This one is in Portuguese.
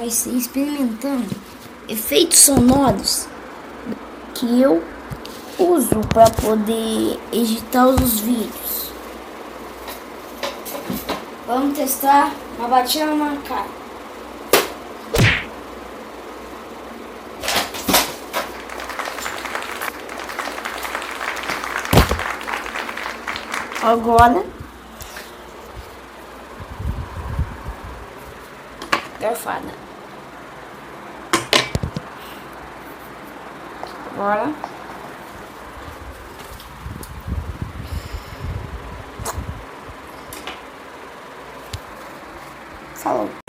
vai ser experimentando efeitos sonoros que eu uso para poder editar os vídeos. Vamos testar uma batida na cara. Agora, garfada. Agora, falou.